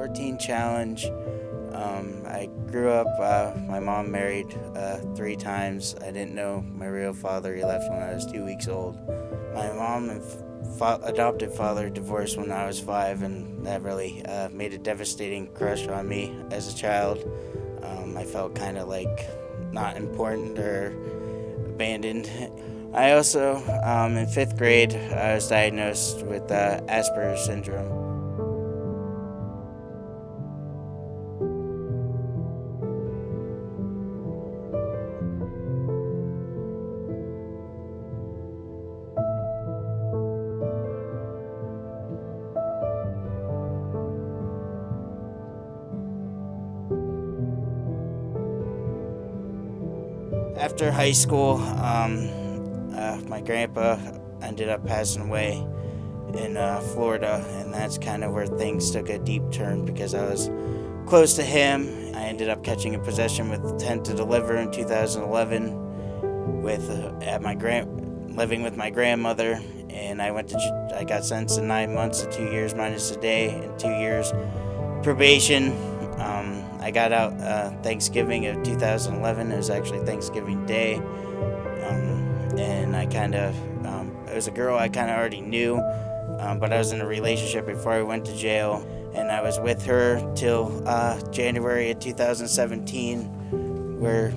For Teen Challenge, I grew up, my mom married 3 times. I didn't know my real father. He left when I was 2 weeks old. My mom and adopted father divorced when I was 5, and that really made a devastating crush on me as a child. I felt kind of like not important or abandoned. I also, in 5th grade, I was diagnosed with Asperger's syndrome. After high school, my grandpa ended up passing away in Florida, and that's kind of where things took a deep turn because I was close to him. I ended up catching a possession with intent to deliver in 2011 living with my grandmother, and I got sentenced to 9 months to 2 years minus a day and 2 years probation. I got out Thanksgiving of 2011. It was actually Thanksgiving Day, and it was a girl I kind of already knew, but I was in a relationship before I went to jail, and I was with her till January of 2017, where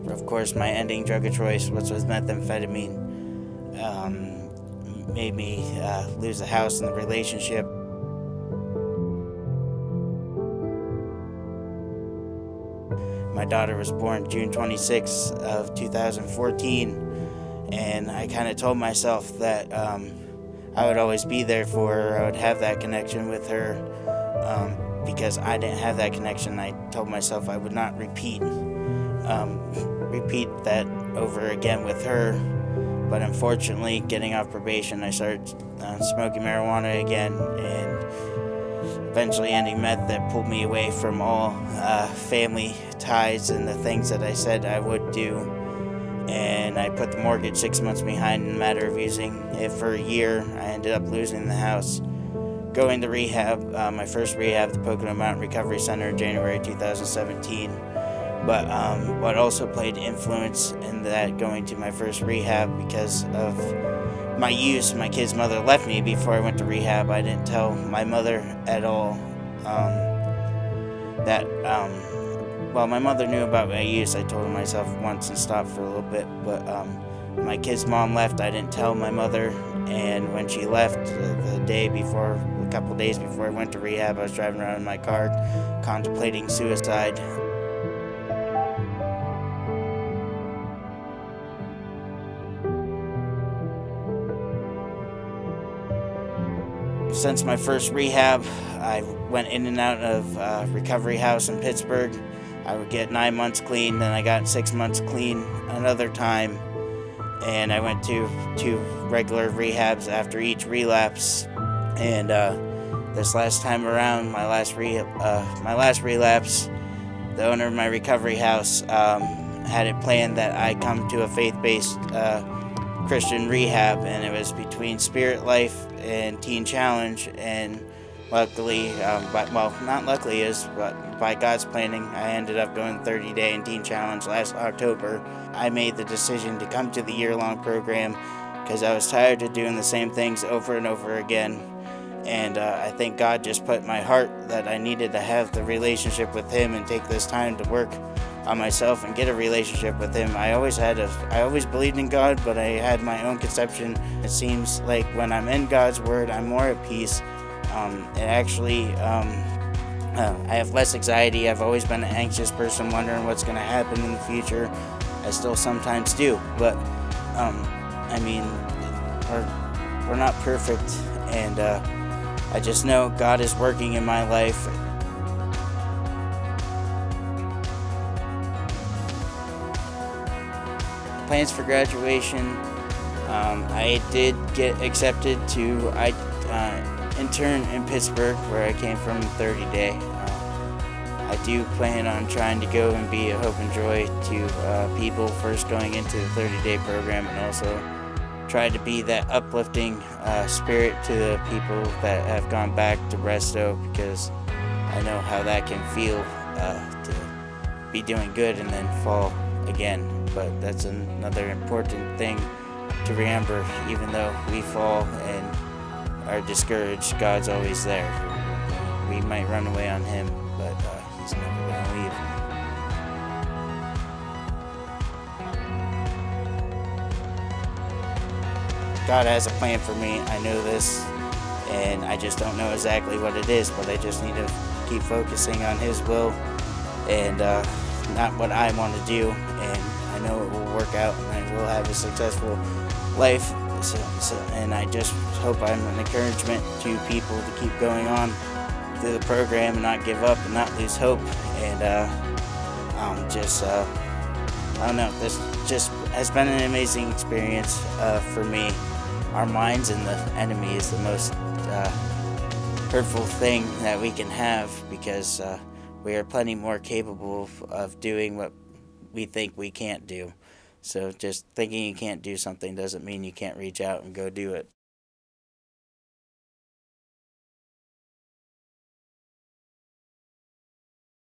of course my ending drug of choice was with methamphetamine. Made me lose the house in the relationship. My daughter was born June 26th of 2014, and I kind of told myself that I would always be there for her. I would have that connection with her. Because I didn't have that connection, I told myself I would not repeat that over again with her. But unfortunately, getting off probation, I started smoking marijuana again, and eventually ending meth that pulled me away from all family ties and the things that I said I would do. And I put the mortgage 6 months behind in a matter of using it for a year. I ended up losing the house, going to rehab, my first rehab, the Pocono Mountain Recovery Center in January 2017. But what also played influence in that going to my first rehab, because of my use, my kid's mother left me before I went to rehab. I didn't tell my mother at all my mother knew about my use. I told her myself once and stopped for a little bit, but my kid's mom left. I didn't tell my mother, and when she left, a couple days before I went to rehab, I was driving around in my car contemplating suicide. Since my first rehab, I went in and out of recovery house in Pittsburgh. I would get 9 months clean, then I got 6 months clean another time, and I went to 2 regular rehabs after each relapse. And this last time around, my last relapse, the owner of my recovery house had it planned that I come to a faith-based Christian rehab, and it was between Spirit Life and Teen Challenge. And luckily, but by God's planning, I ended up going 30-day in Teen Challenge last October. I made the decision to come to the year-long program because I was tired of doing the same things over and over again. And I think God just put in my heart that I needed to have the relationship with Him and take this time to work on myself and get a relationship with Him. I always believed in God, but I had my own conception. It seems like when I'm in God's Word, I'm more at peace. I have less anxiety. I've always been an anxious person, wondering what's going to happen in the future. I still sometimes do, but we're not perfect, and I just know God is working in my life. Plans for graduation. I did get accepted to intern in Pittsburgh, where I came from, 30-day. I do plan on trying to go and be a hope and joy to people first going into the 30-day program, and also try to be that uplifting spirit to the people that have gone back to Resto, because I know how that can feel to be doing good and then fall again. But that's another important thing to remember. Even though we fall and are discouraged, God's always there. We might run away on Him, but He's never going to leave. God has a plan for me. I know this, and I just don't know exactly what it is, but I just need to keep focusing on His will and not what I want to do. And I know it will work out, and I will have a successful life. And I just hope I'm an encouragement to people to keep going on through the program and not give up and not lose hope. And I don't know, this just has been an amazing experience for me. Our minds and the enemy is the most hurtful thing that we can have, because we are plenty more capable of doing what we think we can't do. So just thinking you can't do something doesn't mean you can't reach out and go do it.